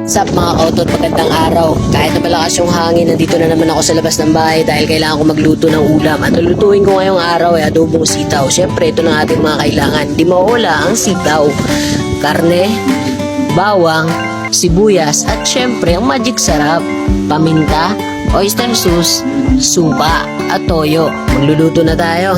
Sup mga kautot, magandang araw. Kahit na malakas yung hangin, nandito na naman ako sa labas ng bahay dahil kailangan ko magluto ng ulam. At lulutuin ko ngayong araw ay adobong sitaw. Siyempre, ito na ating mga kailangan. Di mawala ang sitaw, karne, bawang, sibuyas, at syempre ang magic sarap, paminta, oyster sauce, suka, at toyo. Magluluto na tayo.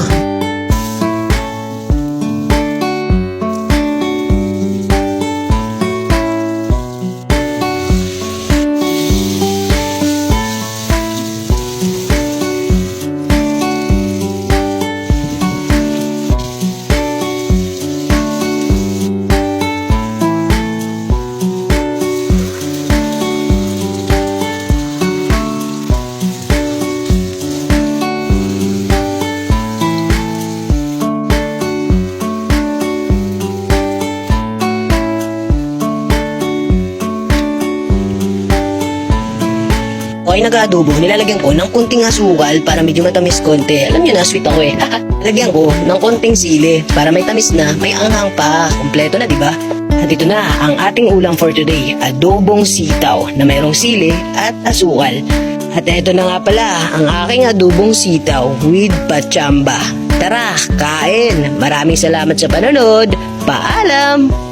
Okay, nag-adobo, nilalagyan ko ng konting asukal para medyo matamis konti. Alam niyo na, sweet ako eh. Lagyan ko ng konting sili para may tamis na, may anghang pa. Kompleto na, di ba? At ito na ang ating ulam for today, adobong sitaw na mayroong sili at asukal. At ito na nga pala ang aking adobong sitaw with pachamba. Tara, kain! Maraming salamat sa panonood. Paalam!